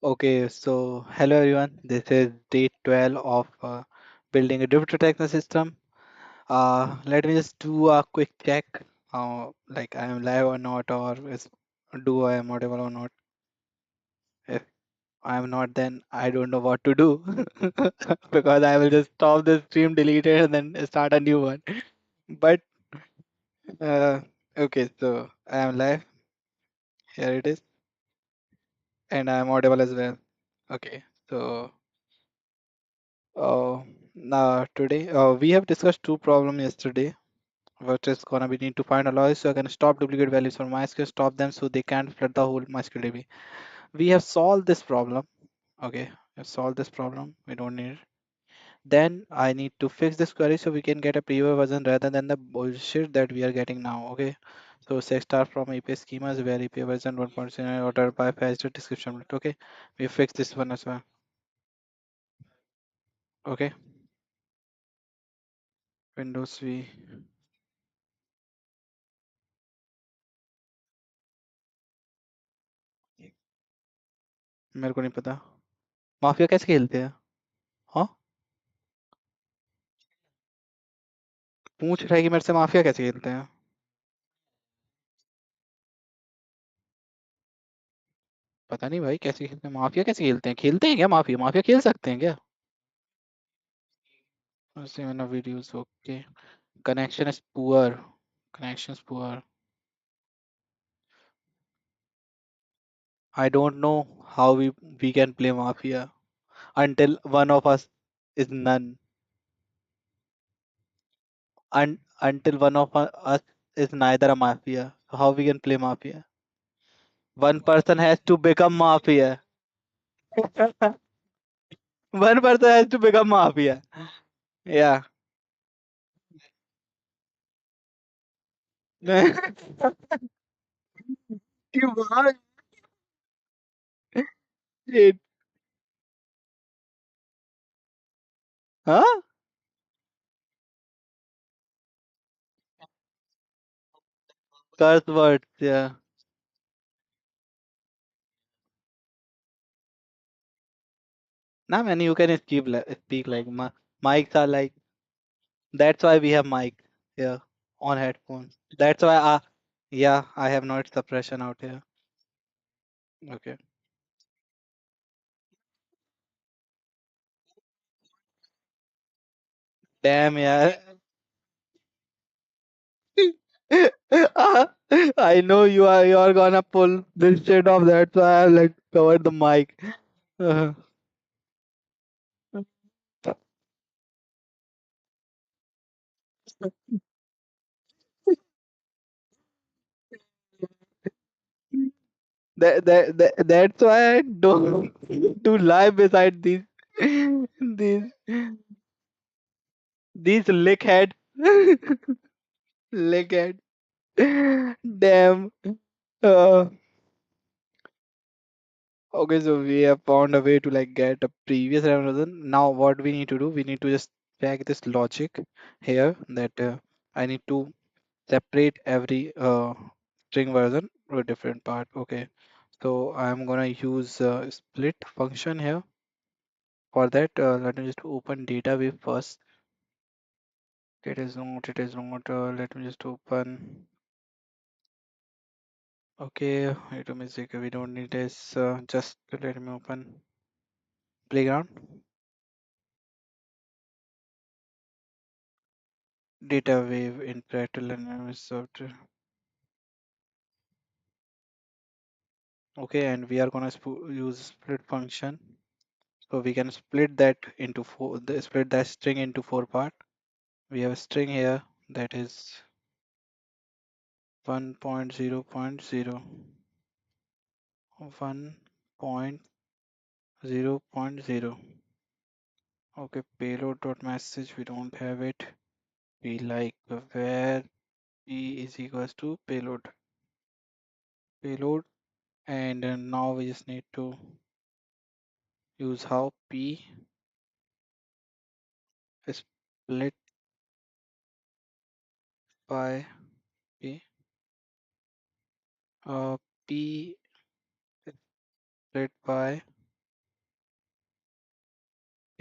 Okay, so hello everyone. This is day 12 of building a distributed detection system. Let me just do a quick check, like I am live or not, or do I am audible or not. If I am not, then I don't know what to do because I will just stop the stream, delete it, and then start a new one. But uh, okay, so I am live. Here it is, and I am audible as well. Okay, so. Now today we have discussed two problems yesterday, which is gonna be need to find a logic so I can stop duplicate values from MySQL, stop them so they can't flood the whole MySQL DB. We have solved this problem. Okay, we have solved this problem. We don't need it. Then I need to fix this query so we can get a preview version rather than the bullshit that we are getting now. Okay, so set start from API schemas where API version 1.0 ordered by fetch the description. Okay, we fix this one as well. Okay, Windows V. मेरे को नहीं पता mafia कैसे खेलते हैं. हाँ, पूछ रहा है कि मेरे से माफिया कैसे खेलते हैं. पता नहीं भाई कैसे खेलते हैं माफिया कैसे खेलते हैं क्या माफिया माफिया खेल सकते हैं क्या. ऐसे मैंने videos okay connection is poor connection is poor I don't know how we can play mafia until one of us is none until one of us is neither a mafia. So how we can play mafia. One person has to become mafia. One person has to become mafia. Yeah. कि वहाँ shit. हाँ. Curse words, yeah. Nah, man, you can speak like mics are like. That's why we have mic here on headphones. That's why, yeah, I have noise suppression out here. Okay. Damn, yeah. I know you are gonna pull this shit off. That's why I like covered the mic. Uh, that's why I don't do live beside these these lickhead lickhead. Damn. Uh, okay, so we have found a way to like get a previous version. Now what we need to do, we need to just check this logic here that I need to separate every string version to a different part. Okay, so I'm gonna use split function here. For that, let me just open DataWeave first. It is not. Let me just open. Okay, wait a mistake. We don't need this. Just let me open playground. DataWeave in Prattle and software. Okay, and we are gonna use split function. So we can split that into four. Split that string into four part. We have a string here that is 1.0.0, 1.0.0. Okay, payload dot message. We don't have it. We like where p is equals to payload, and now we just need to use how p is split by p. P is split by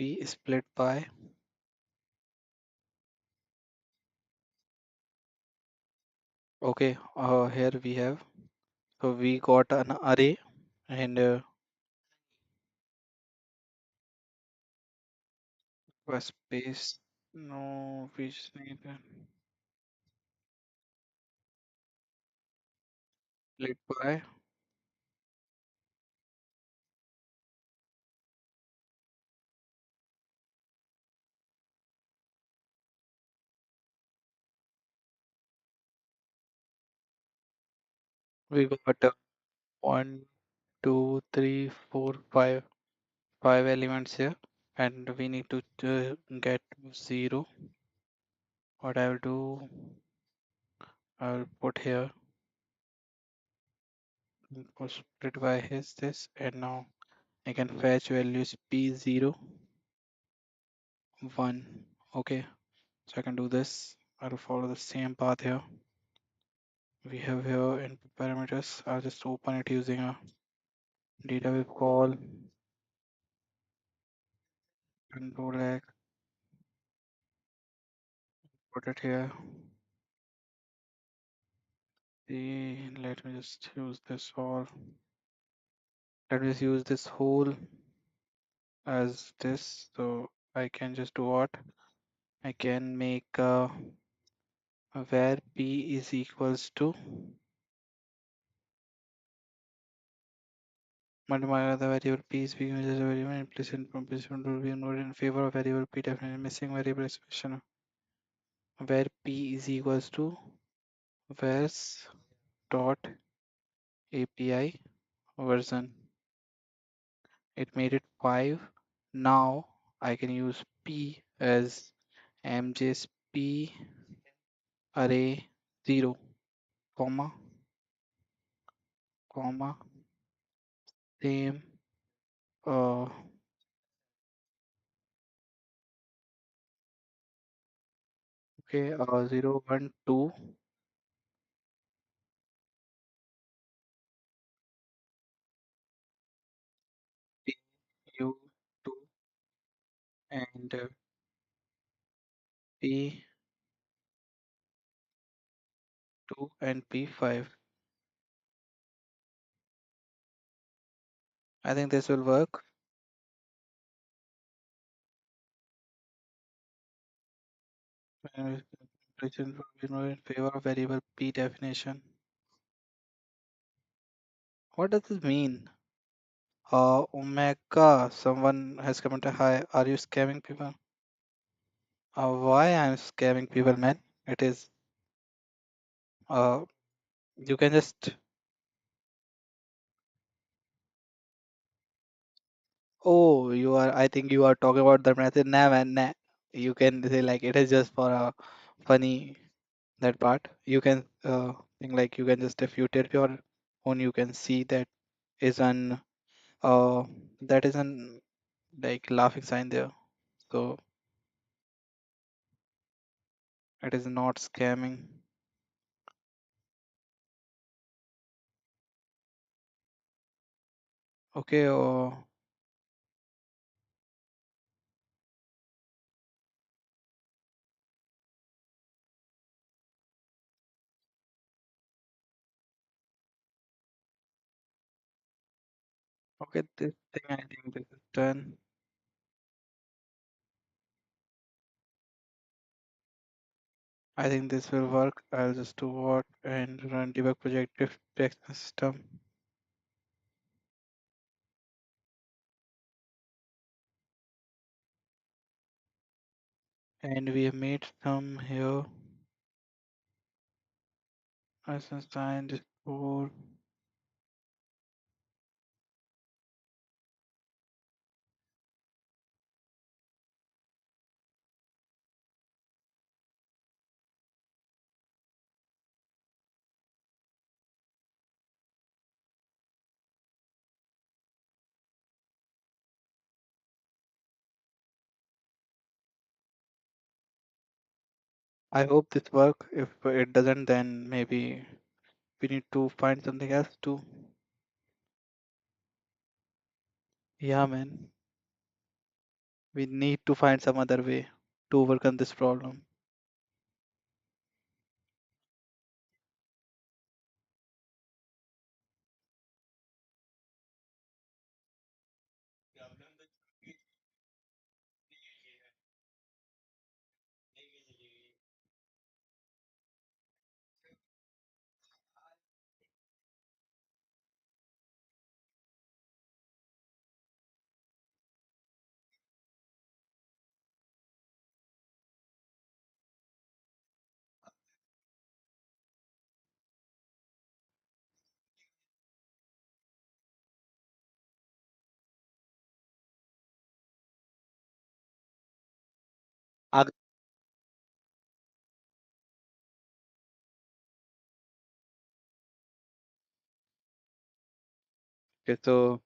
p split by. Okay, here we have. So we got an array and a space. No, we just need a split by. We got one, two, three, four, five elements here, and we need to get zero. What I will do, I'll put here split by his this, and now I can fetch values p0, 1. Okay, so I can do this. I'll follow the same path here. We have here input parameters. I'll just open it using a DataWeave call, control X, put it here. Let me just use this all. Let me just use this whole as this. So I can just do what? I can make where p is equals to multiply the variable p is being as a variable implicit proposition will be ignored in favor of variable p definitely missing variable expression where p is equals to where's dot API version. It made it 5. Now I can use p as mjs p array 0 comma comma same uh okay 0 1 2 p u 2 and p 2 and p5. I think this will work. Precision will be more in favor of variable p definition. What does this mean? Omega, someone has commented, hi, are you scamming people? Why I'm scamming people, man? It is, uh, you can just, oh, I think you are talking about the method, nah, man, nah. You can say like, it is just for a funny, that part. You can, think like, you can just, if you tap your phone, you can see that is an, uh, that is an, like, laughing sign there. So, it is not scamming. Okay, okay, this thing, I think this is done. I think this will work. I'll just do what and run debug project if text system. And we have made some here. License time this code. I hope this work. If it doesn't, then maybe we need to find something else to. Yeah, man. We need to find some other way to overcome this problem. Ag- Okay, so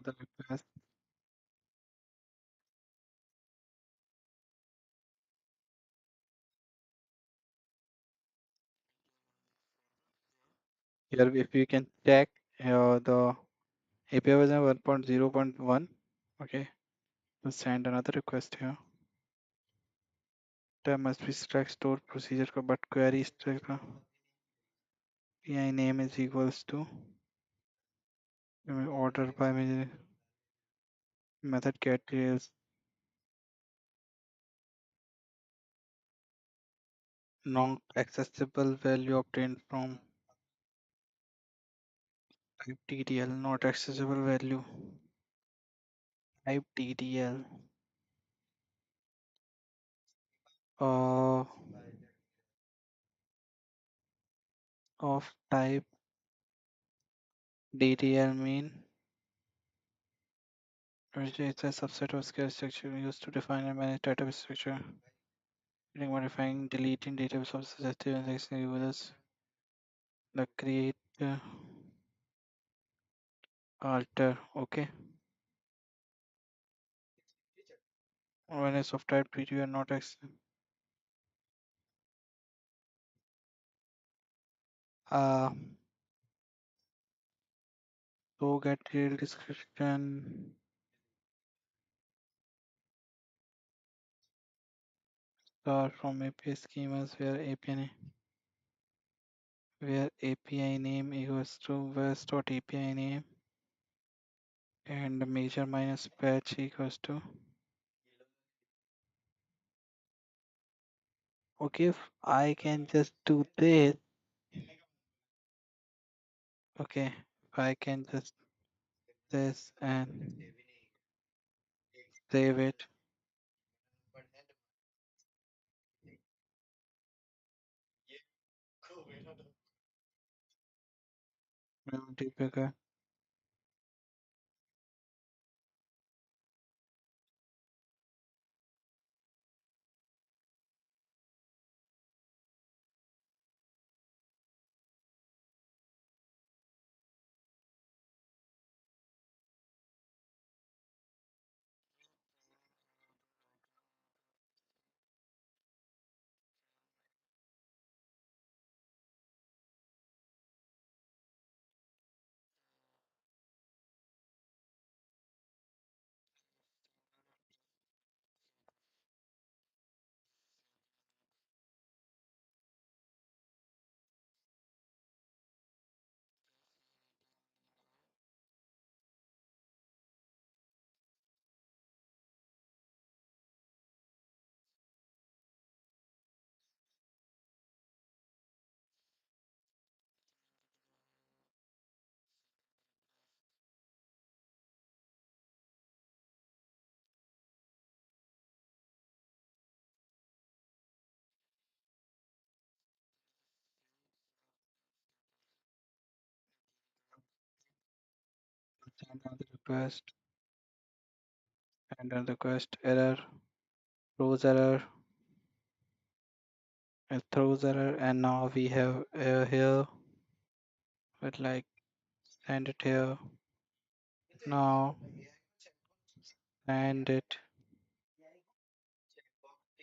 another request. Here, if you can check the API version 1.0.1, okay, to send another request here. There must be stack stored procedure, but query stack API name is equals to order by method get is non-accessible value obtained from type TDL, not accessible value type TDL. Uh, of type DDL mean which is a subset of scale structure used to define and manage database structure, including modifying, deleting database sources, active and existing users, the create, alter, okay. Awareness of type TDL not accessible. Uh, so get real description from API schemas where API name equals to west.api name and major minus patch equals to. Okay, if I can just do this, okay, if I can just this and save it. Debugger. Send another request, and another request error, throws error, it throws error, and now we have error here. But like send it here now, and it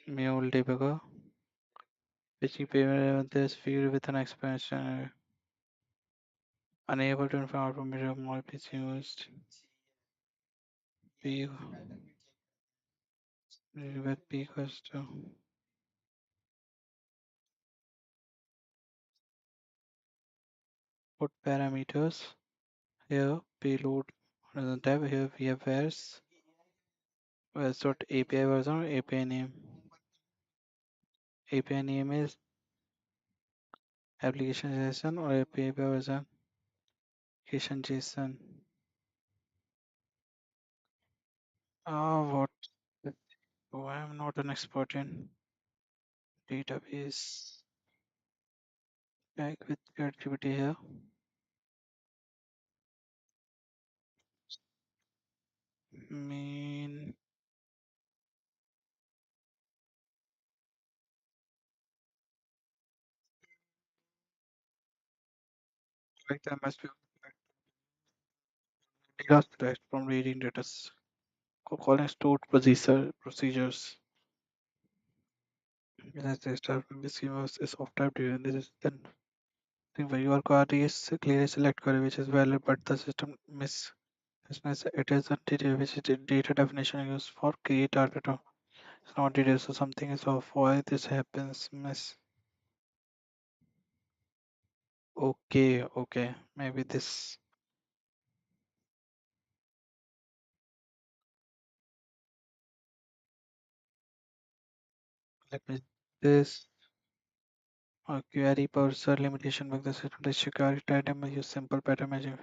mule debugger, which you payment this field with an expansion unable to inform output measure more is used. P with P equals to put parameters here payload doesn't have here we have where's dot API version API name. API name is application JSON or API version application JSON. What? Oh, I'm not an expert in database. Like with creativity here. Mean like that must be data abstract from reading data. Calling stored procedures. As the start from this schema is of type driven. This is then thing where your query is clearly select query which is valid, but the system miss it is a data which is the data definition used for create data. It's not data, so something is off. Why this happens? Miss. Okay. Maybe this. Let me this. Query parser limitation with the system. The query item use simple pattern matching.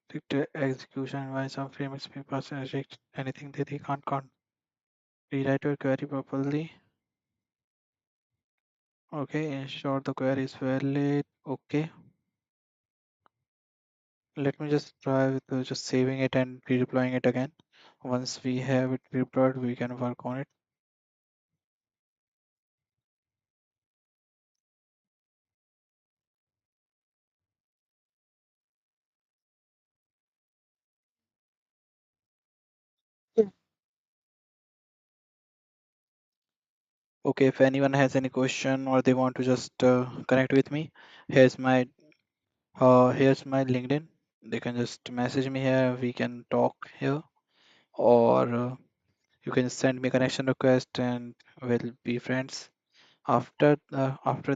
Strict execution why some frameworks may pass and reject anything that they can't rewrite your query properly. Okay, ensure the query is valid. Okay, let me just try with just saving it and redeploying it again. Once we have it redeployed, we can work on it. Yeah. Okay, if anyone has any question or they want to just connect with me, here's my here's my LinkedIn. They can just message me here. We can talk here, or you can send me connection request, and we'll be friends. After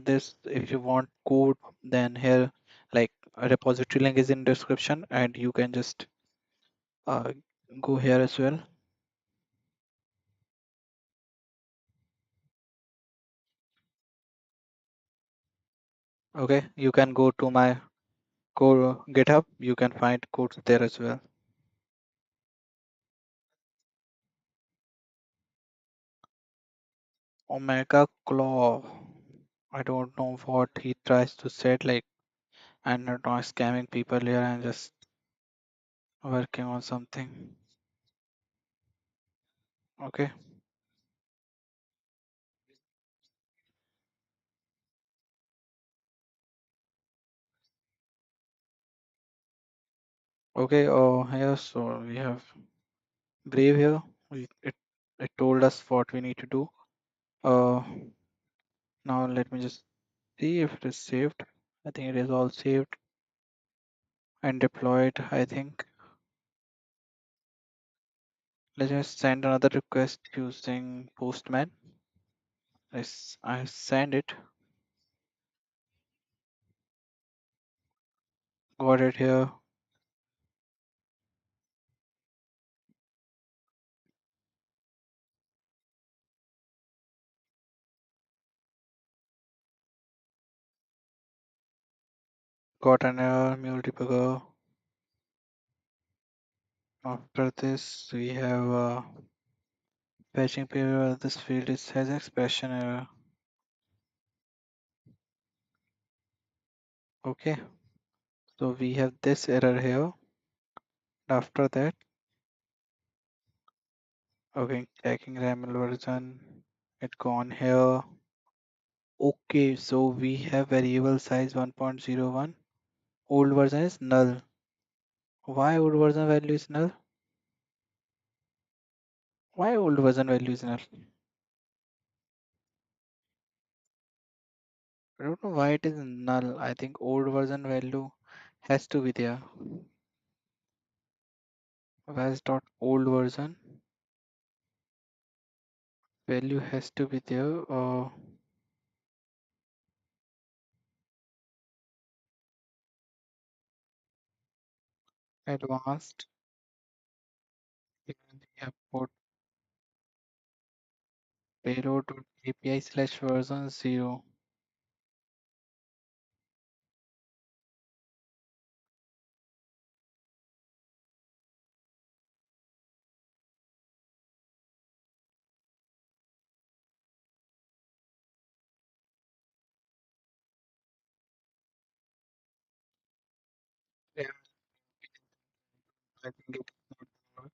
this, if you want code, then here like a repository link is in description, and you can just uh, go here as well. Okay, you can go to my code GitHub. You can find codes there as well. Omega Claw. I don't know what he tries to say. Like I'm not scamming people here. I'm just working on something. Okay. Okay. Oh, here. So we have Brave here. It told us what we need to do. Uh, Now let me just see if it is saved. I think it is all saved and deployed, I think. Let's just send another request using Postman. Yes, I send it. Got it here. Got an error, mule debugger. After this, we have fetching period. This field is has expression error. Okay, so we have this error here. After that, okay, checking RAML version. It gone here. Okay, so we have variable size 1.01. Old version is null. Why old version value is null? Why old version value is null? I don't know why it is null. I think old version value has to be there. Where's dot old version value has to be there. Advanced. We have put payload API slash version 0. Yeah, I think it is not null.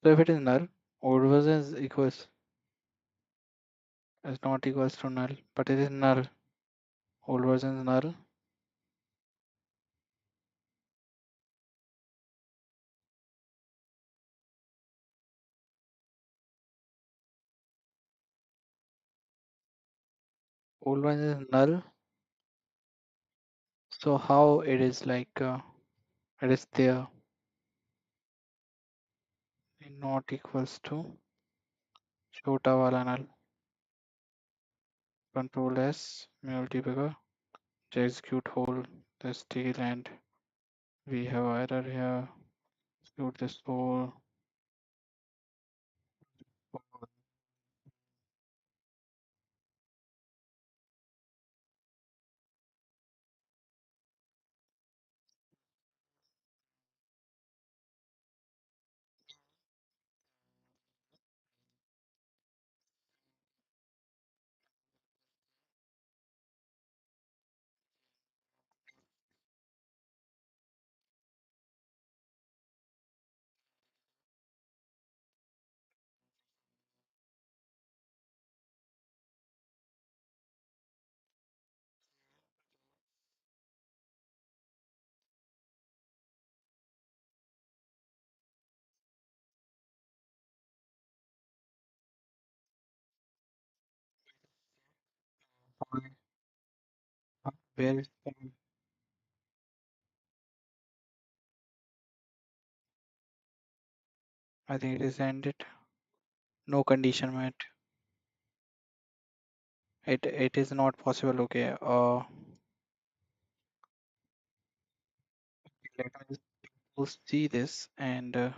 So if it is null, old version is not equals to null, but it is null. Old version is null. Old version is null. So how it is like it is there, not equals to छोटा वाला null. Control S, multiplier, to execute whole the steel and we have error here. Execute this whole. Where is I think it is ended. No condition met. It is not possible. Okay. Let me just see this and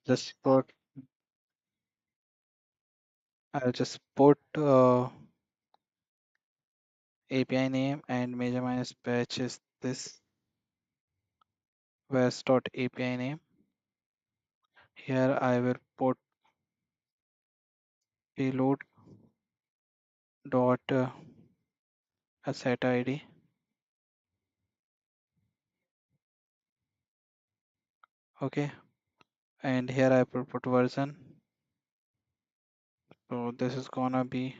just put. I'll just put API name and major minus batch is this where's dot API name. Here I will put payload dot asset ID. Okay, and here I will put version. So this is gonna be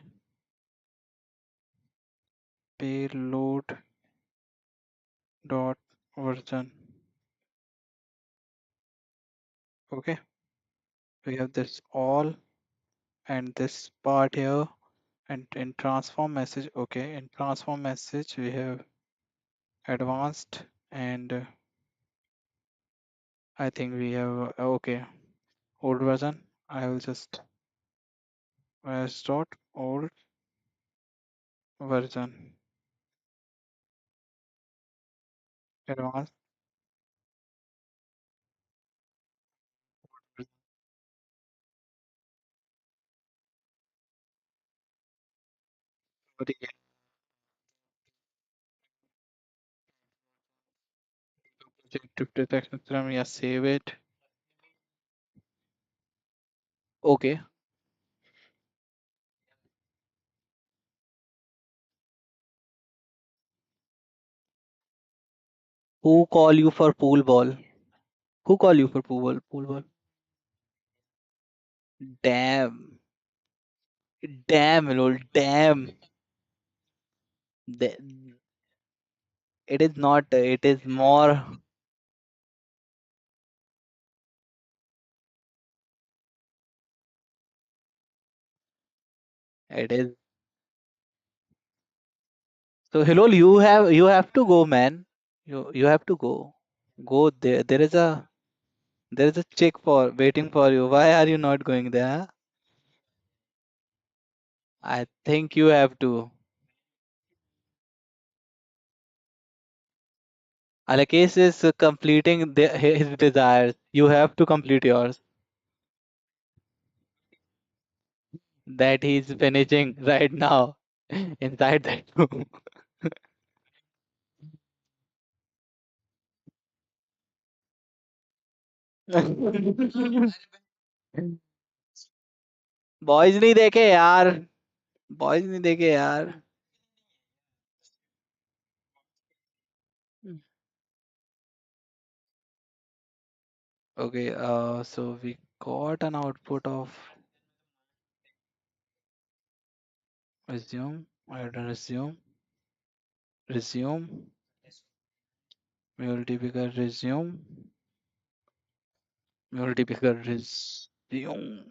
payload dot version. Okay, we have this all and this part here And in transform message, okay, in transform message we have advanced and I think we have okay, old version. I will just start old version advanced. Objective detection system, yeah, save it. Okay. Who call you for pool ball? Who call you for pool ball? Pool ball. Damn. Damn, lol. Damn. The- It is not. It is more. It is. So Hilol, you have to go, man. You have to go. Go there. There is a chick for waiting for you. Why are you not going there? I think you have to. Alakes is completing his desires. You have to complete yours. That he's finishing right now inside that room. Boys नहीं देखे यार boys नहीं देखे यार Okay, so we got an output of resume. I don't resume, multiplier resume, multiplier resume.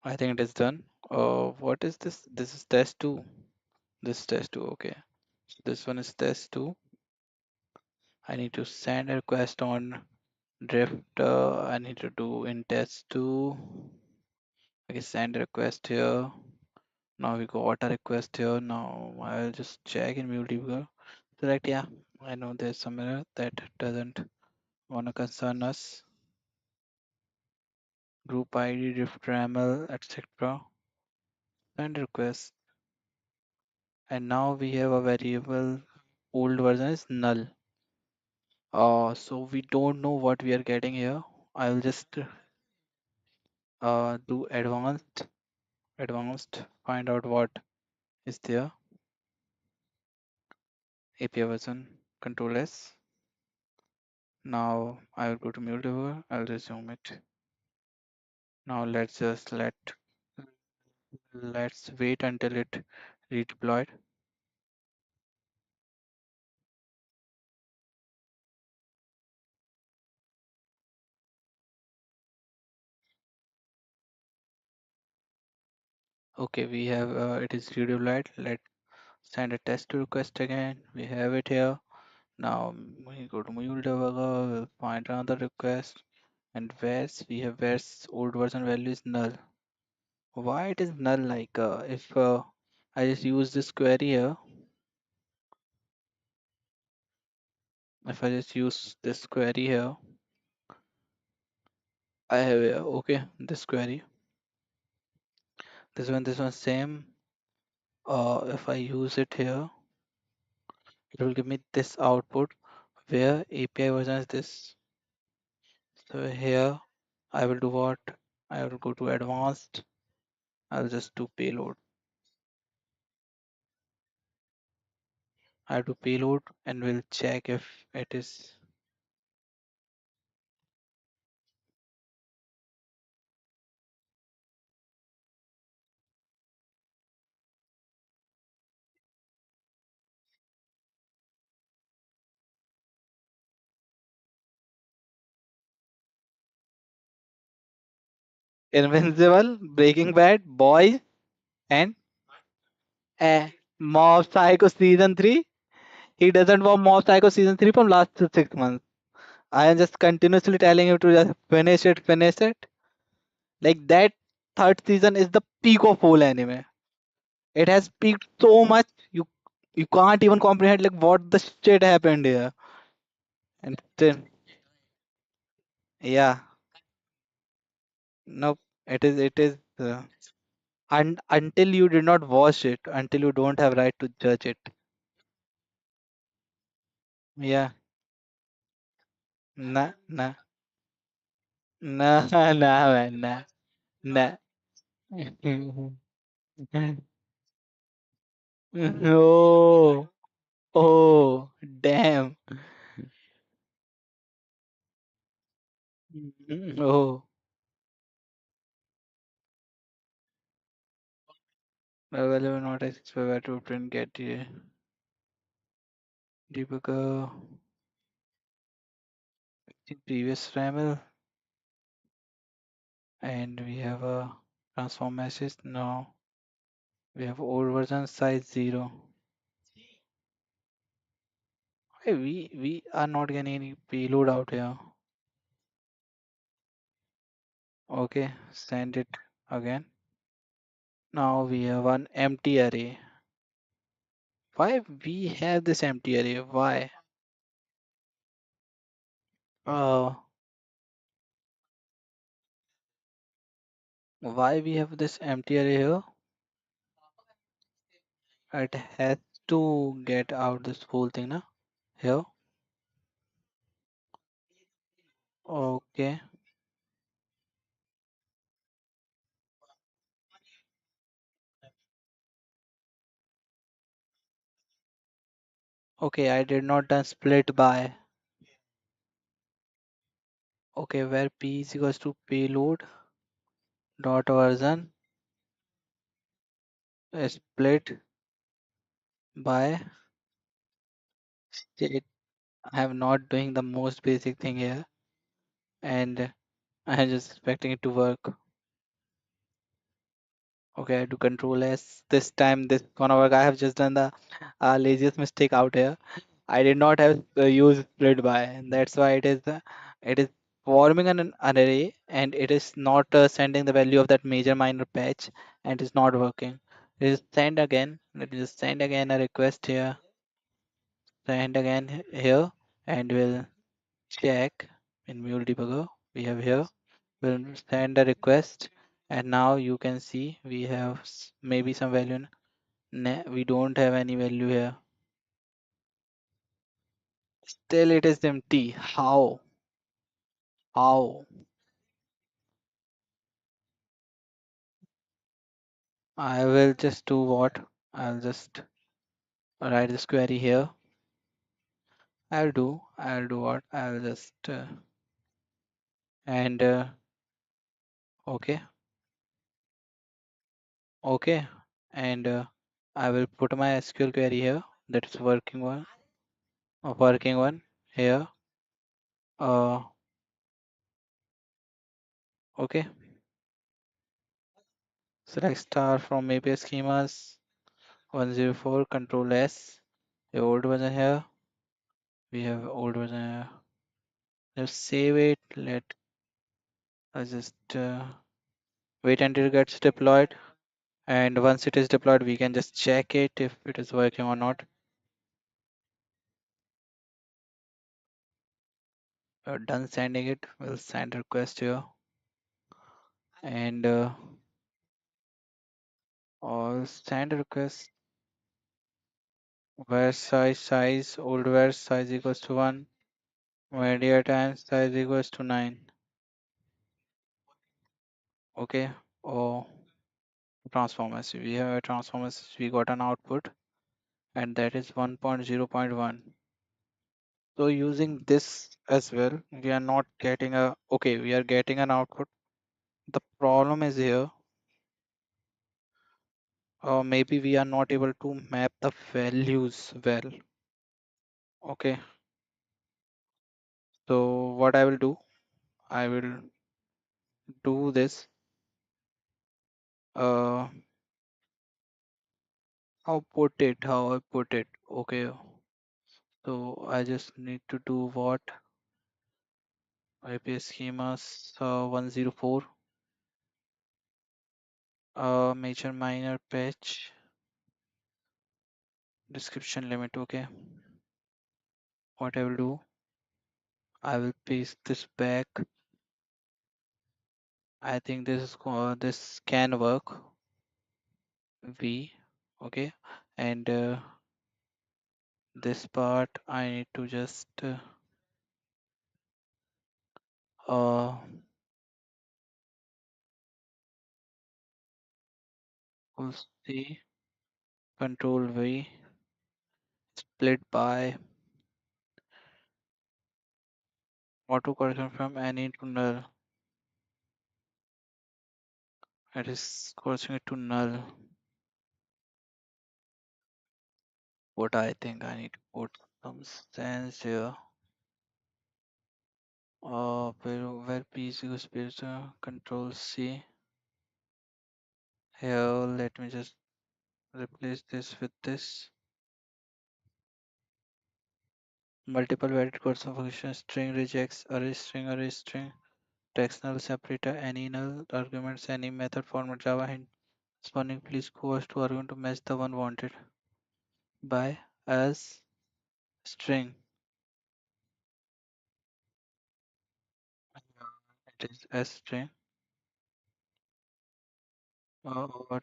I think it is done. What is this? This is test two. This is test two. Okay, so this one is test two. I need to send a request on drift. I need to do in test two. Okay, send a request here. Now we got a request here. Now I'll just check in multiplier. Select, yeah, I know there's some error that doesn't want to concern us. Group ID, drift RAML, etc. Send request. And now we have a variable old version is null. So we don't know what we are getting here. I'll just do advanced, find out what is there. API version, control S. Now I will go to multiplier. I'll resume it. Now let's wait until it redeployed. Okay, we have it is redeployed. Let's send a test request again. We have it here. Now we go to mule debugger, we'll find another request, and where's old version value is null. Why it is null? Like if I just use this query here, if I just use this query here, I have okay this query. This one same. If I use it here, it will give me this output where API version is this. So here I will do what? I will go to advanced. I'll just do payload. I do payload and we'll check if it is invincible, Breaking Bad, boys. And Mob Psycho season 3. He doesn't want Mob Psycho season 3 from last 6 months. I am just continuously telling you to just finish it, finish it. Like that third season is the peak of whole anime. It has peaked so much you can't even comprehend like what the shit happened here. And still, yeah, nope. Until you did not watch it, until you don't have right to judge it. Yeah, nah, nah, nah, nah, man, nah, nah. Oh, oh, damn. Oh, available not accessible where to print get debugger previous RAML and we have a transform message now we have old version size 0. Hey, we are not getting any payload out here. Okay, send it again. Now we have an empty array. Why we have this empty array? Why? Uh, why we have this empty array here? It has to get out this whole thing now. Here. Okay. Okay, I did not done split by. Okay, where p is equals to payload dot version is split by state. I am not doing the most basic thing here, and I am just expecting it to work. Okay, I do control S. This time this gonna work. I have just done the laziest mistake out here. I did not have use split by, and that's why it is forming an array, and it is not sending the value of that major minor patch, and it's not working. It is send again. Let me just send again a request here. Send again here, and we'll check in Mule debugger. We have here. We'll send a request, and now you can see we have maybe some value. We don't have any value here. Still, it is empty. How? How? I will just do what? I'll just write this query here. I'll do what? I'll just, and, okay, okay. And I will put my SQL query here. That is working one here. Uh, okay. Select star from API schemas 104, control S. The old version here. We have old version here. Let's save it. Let us just wait until it gets deployed. And once it is deployed, we can just check it if it is working or not. We're done sending it. We'll send request here. And all send request where size old where size equals to 1 media time size equals to 9. Okay. Oh, transformers. We have a transformers. We got an output and that is 1.0.1. So using this as well, we are not getting a okay, we are getting an output. The problem is here, or maybe we are not able to map the values well. Okay, so what I will do, I will do this. Uh, How I put it. Okay, so I just need to do what? IP schemas 104, major minor patch, description limit. Okay, what I will do, I will paste this back. I think this can work. V, okay, and this part I need to just uh we'll see control V split by auto correction from any to null. It is correcting it to null. What I think I need to put some sense here. Where P is equals to control C. Here, let me just replace this with this. Multiple valid codes of function string rejects array string. Text null separator any null arguments any method format Java hint spawning please coerce to argument to match the one wanted by as string. It is as string. What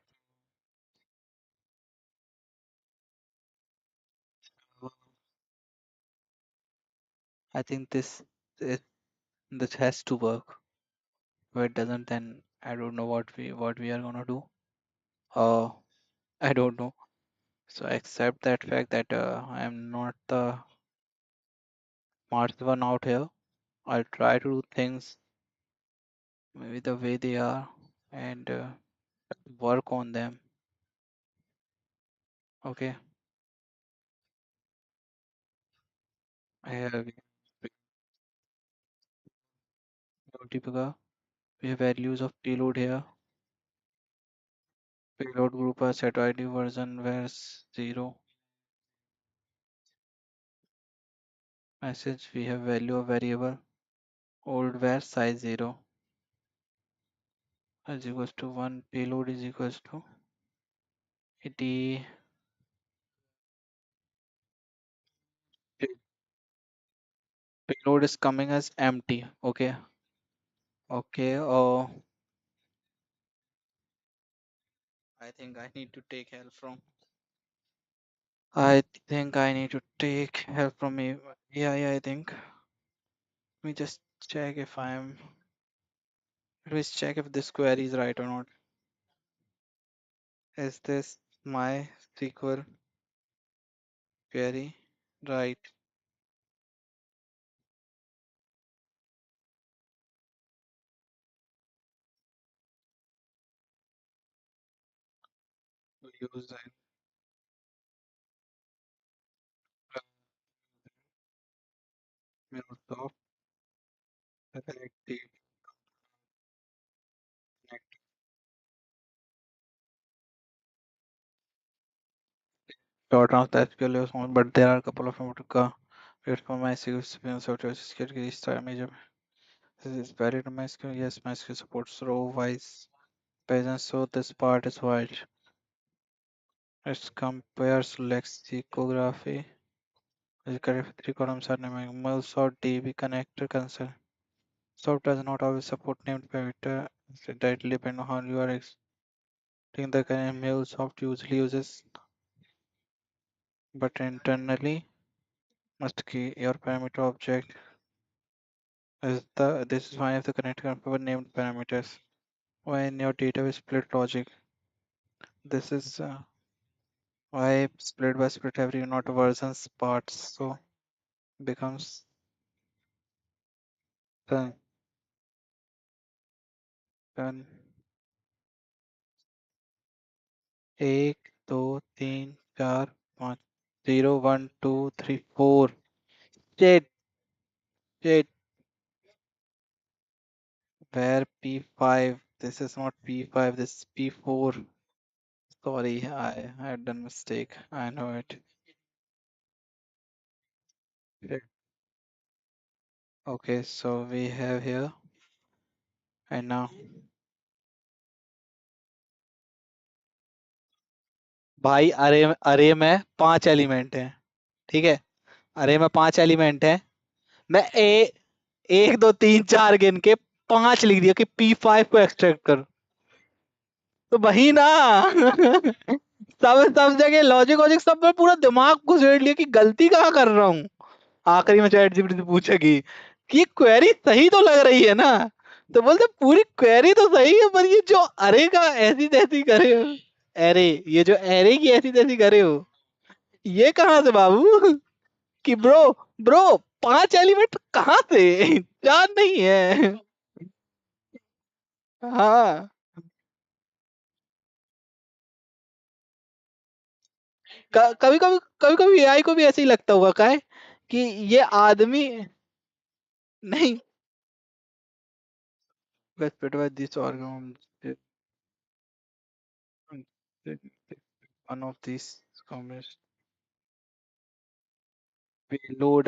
I think this has to work. If it doesn't, then I don't know what we are gonna do. Uh, I don't know. So accept that fact that I am not the smartest one out here. I'll try to do things maybe the way they are and work on them. Okay. I have Deepika. We have values of payload here. Payload group are set ID version where 0 message. We have value of variable old where size 0 is equals to 1 payload is equals to it payload is coming as empty. Okay. Okay. I think I need to take help from. I think I need to take help from AI. I think. Let me just check if I'm. Let me check if this query is right or not. Is this my SQL query? Right. Use and MuleSoft select the connect short rounds that SQL is on, but there are a couple of them to go. Wait for my SQL software security start major. This is valid to MySQL. Yes, MySQL supports row wise patterns, so this part is white. Let's compare lexicography. The correct three columns are named MuleSoft DB connector console. Soft does not always support named parameter. It directly depends on how you are extracting the kind MuleSoft usually uses, but internally must key your parameter object is the this is one of the connector for named parameters. When your database split logic, this is why split by split every not versions parts so becomes the then एक दो तीन चार पाँच 0 1 2 3 4 shit shit where P5 this is not P5 this is P4 Sorry, I had done mistake. I know it. Yeah. Okay, so we have here and now भाई अरे अरे में 5 element हैं। ठीक है, अरे में 5 एलिमेंट है। मैं एक दो तीन चार गिन के 5 लिख दिया कि P5 को एक्सट्रैक्ट कर। तो वही ना सब जगह लॉजिक वॉजिक सब में पूरा दिमाग घुसेड़ लिया कि गलती कहाँ कर रहा हूँ। आखिरी में चैट जीपीटी से पूछेगी कि ये क्वेरी सही तो लग रही है ना। तो बोलते पूरी क्वेरी तो सही है पर ये जो अरे का ऐसी तैसी करे हो। अरे ये जो अरे की ऐसी तैसी करे हो ये कहाँ से बाबू। कि ब्रो ब्रो 5 एलिमेंट कहाँ से चार नहीं है। हाँ, कभी कभी कभी कभी एआई को भी ऐसे ही लगता होगा का है कि ये आदमी नहीं। But this organ one of these comments payload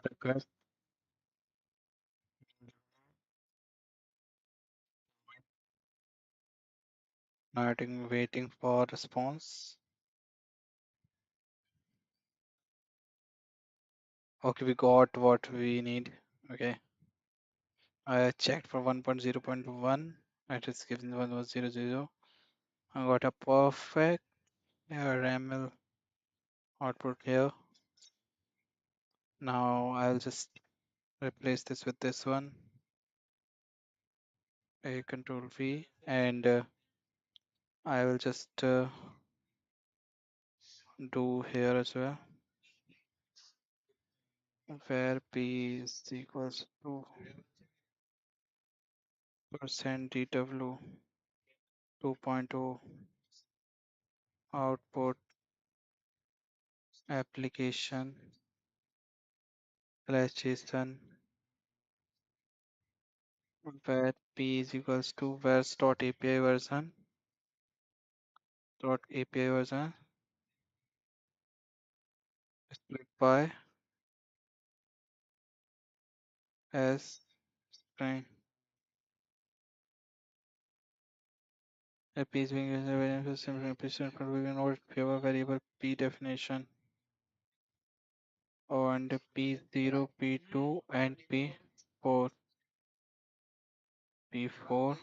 request waiting for response. Okay, we got what we need. Okay, I checked for 1.0.1. It is given 1.0.0. I got a perfect RAML output here. Now I'll just replace this with this one. A control V and I will just do here as well where p is equals to percent dw 2.0 output application slash json where p is equals to where's dot api version split by s string. A p is being used as a variable for simple representation, but we can note favor variable p definition and p0 p2 and p4 p4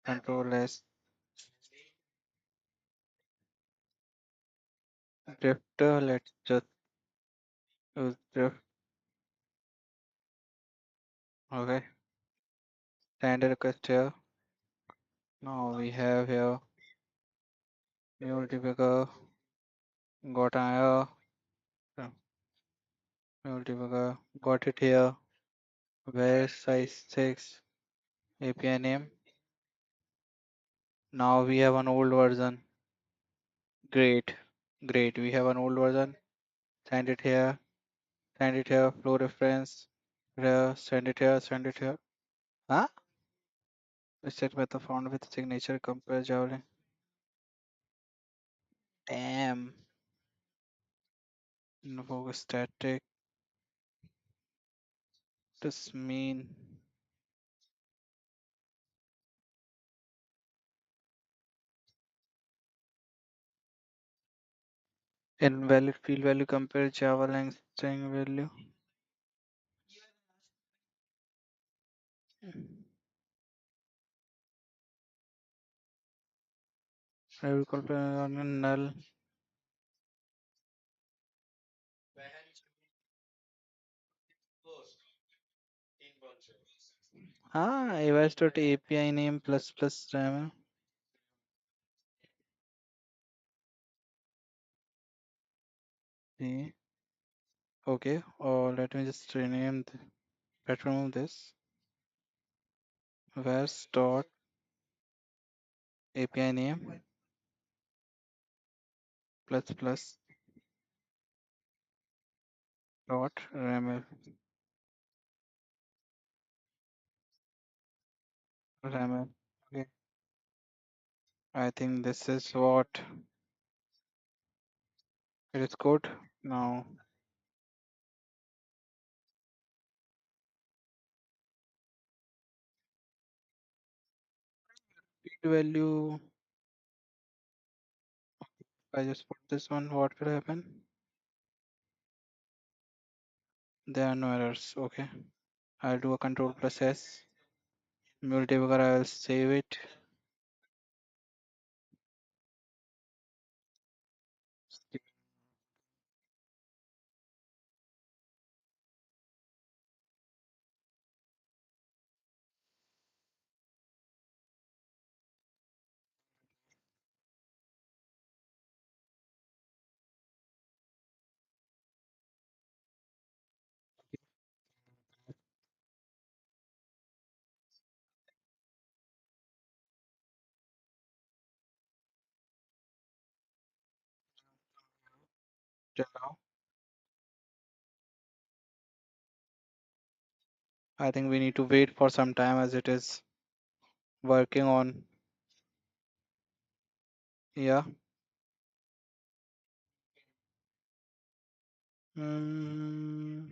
control s Drifter, let's just use drift. Okay, send a request here. Now we have here mule debugger, got an error, mule debugger, got it here. Where size 6 API name. Now we have an old version. Great, great. We have an old version. Send it here. Send it here. Flow reference. Here. Send it here. Send it here. Huh? Set method found with signature compare Javelin. Damn. Invoke static. This mean invalid field value compare Java lang string value. I will compare on a null. Ah, API name plus RAM. Okay, let me just rename let's remove this. Where's dot API name plus dot RAML. Okay, I think this is what it is good. Now field value. I just put this one. What will happen? There are no errors. Okay, I'll do a control plus S. Mule debugger. I will save it. Till now, I think we need to wait for some time as it is working on. Yeah. Mm.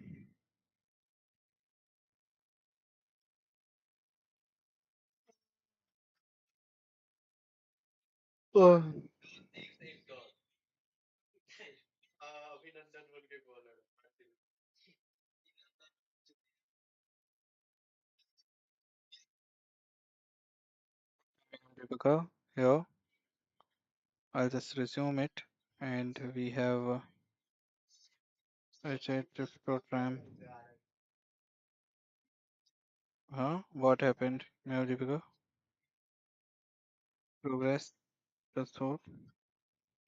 Oh. Debugger here. I'll just resume it, and we have drift program. Huh? What happened? Now Deepika? Progress. Just hold.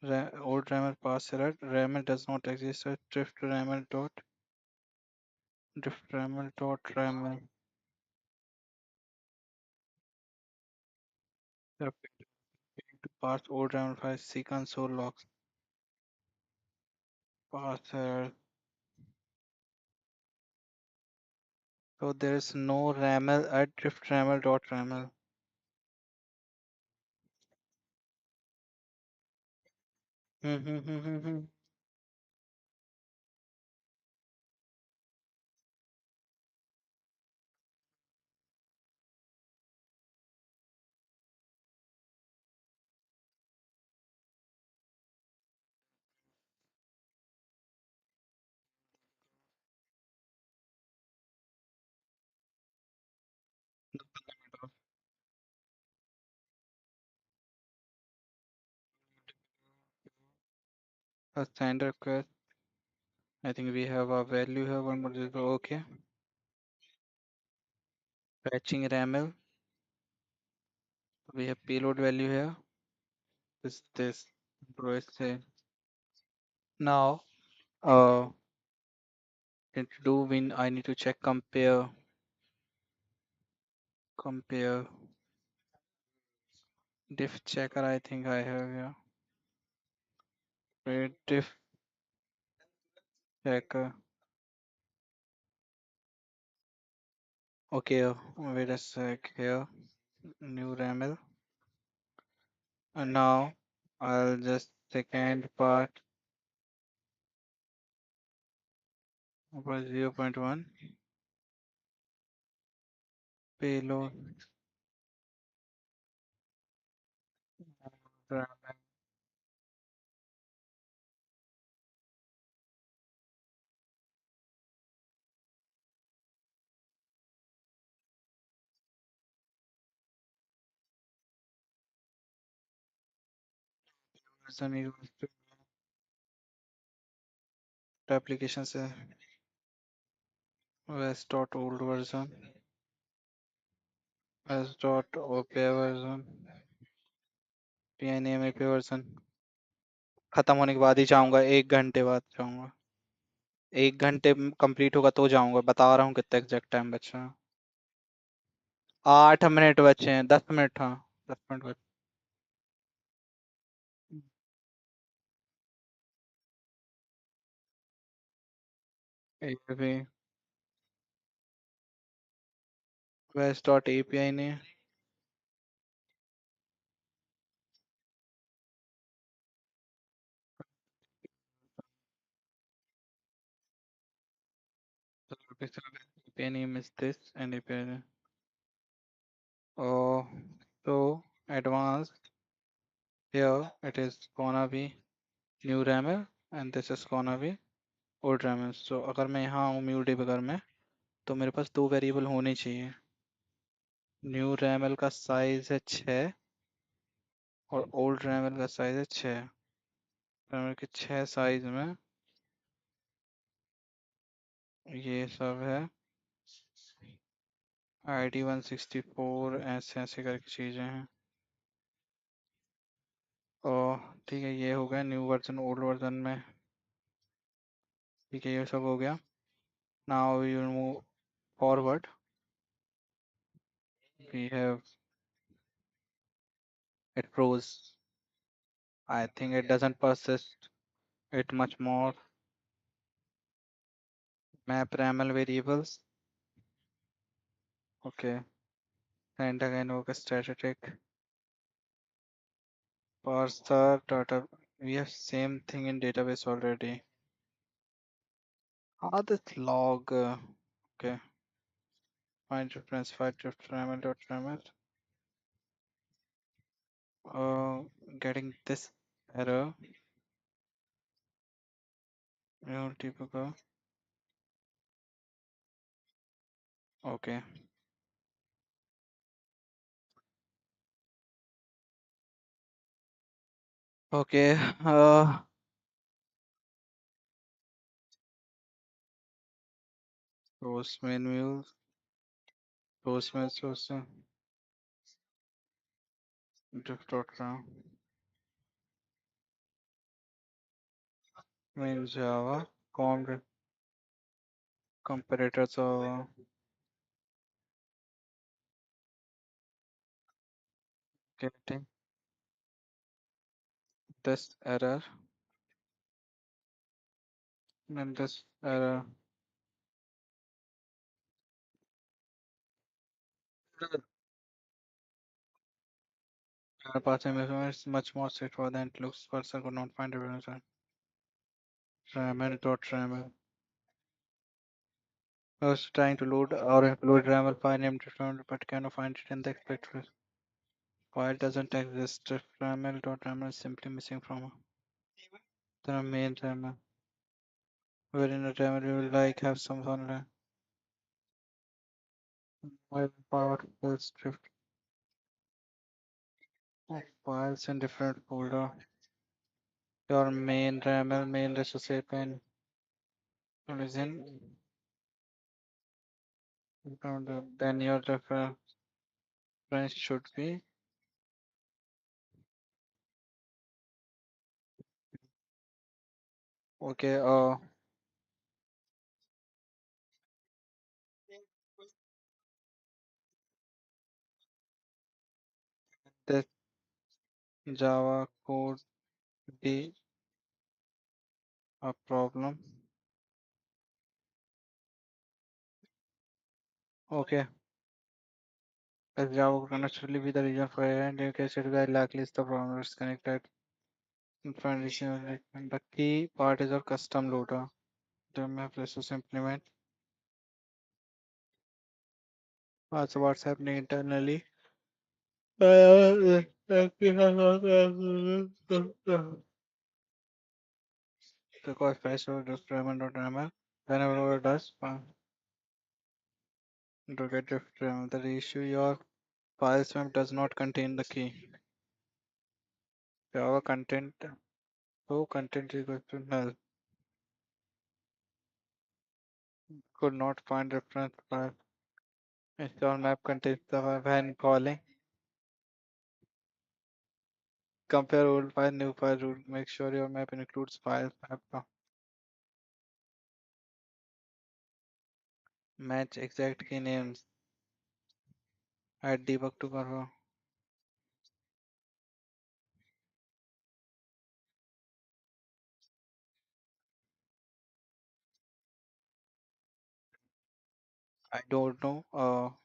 Old RAML pass error. RAML does not exist at drift RAML dot drift RAML dot RAML. You have to pass old RAML file C console logs. Pass error. So there is no RAML at drift RAML dot RAML. A send request. I think we have a value here. One more zero. Okay. Fetching RAML. We have payload value here. This. Say. Now, need to do when I need to check compare diff checker. I think I have here. Wait, diff checker. Okay, wait a sec here. New RAML. And now I'll just second part over 0.1 payload RAML version equals to application से s dot old version s dot opa version pname AP version खत्म होने के बाद ही जाऊंगा 1 घंटे बाद जाऊंगा 1 घंटे कंप्लीट होगा तो जाऊंगा बता रहा हूँ कितना एग्जैक्ट टाइम बचा है 8 मिनट बचे हैं 10 मिनट हाँ 10 मिनट बचे ये भी s dot API ने API name is this and API oh so advanced here it is gonna be new rammer and this is gonna be old rammer so अगर मैं यहाँ हूँ mule debugger में तो मेरे पास दो वेरिएबल होने चाहिए न्यू रैमल का साइज है 6 और ओल्ड रैमल का साइज है 6 रैमल के 6 साइज में ये सब है ID 164 ऐसे ऐसे करके चीज़ें हैं और ठीक है ये हो गया न्यू वर्जन ओल्ड वर्जन में ठीक है ये सब हो गया now we will move forward we have it froze I think it doesn't persist it much more map raml variables okay and again okay static parse the data we have same thing in database already ah this log okay find reference find raml dot raml uh getting this error debugger okay okay source menu source diff.ram main java comparators of getting this error and this error. Passing measurement is much more straightforward than it looks. Person could not find a result. RAML.RAML. I was trying to load or upload RAML file name different but cannot find it in the expected file doesn't exist. RAML.RAML is simply missing from the main RAML. Wherein a RAML you will like have some online power files drift of files in different folder. Your main RAML main resource API origin. Then your reference should be okay. That Java code be a problem. Okay. As Java cannot actually be the region for error and you can set the likely list the problem is connected. Information and the key part is your custom loader. The map resource implement. That's what's happening internally. Because fetch or just RAML. Whenever it does, to get the RAML, the issue your file map does not contain the key. Java content, so content is equal to null. Could not find reference file. Install map contains the file when calling. Compare old file, new file rule. Make sure your map includes file map. Match exact key names. Add debug to confirm. I don't know.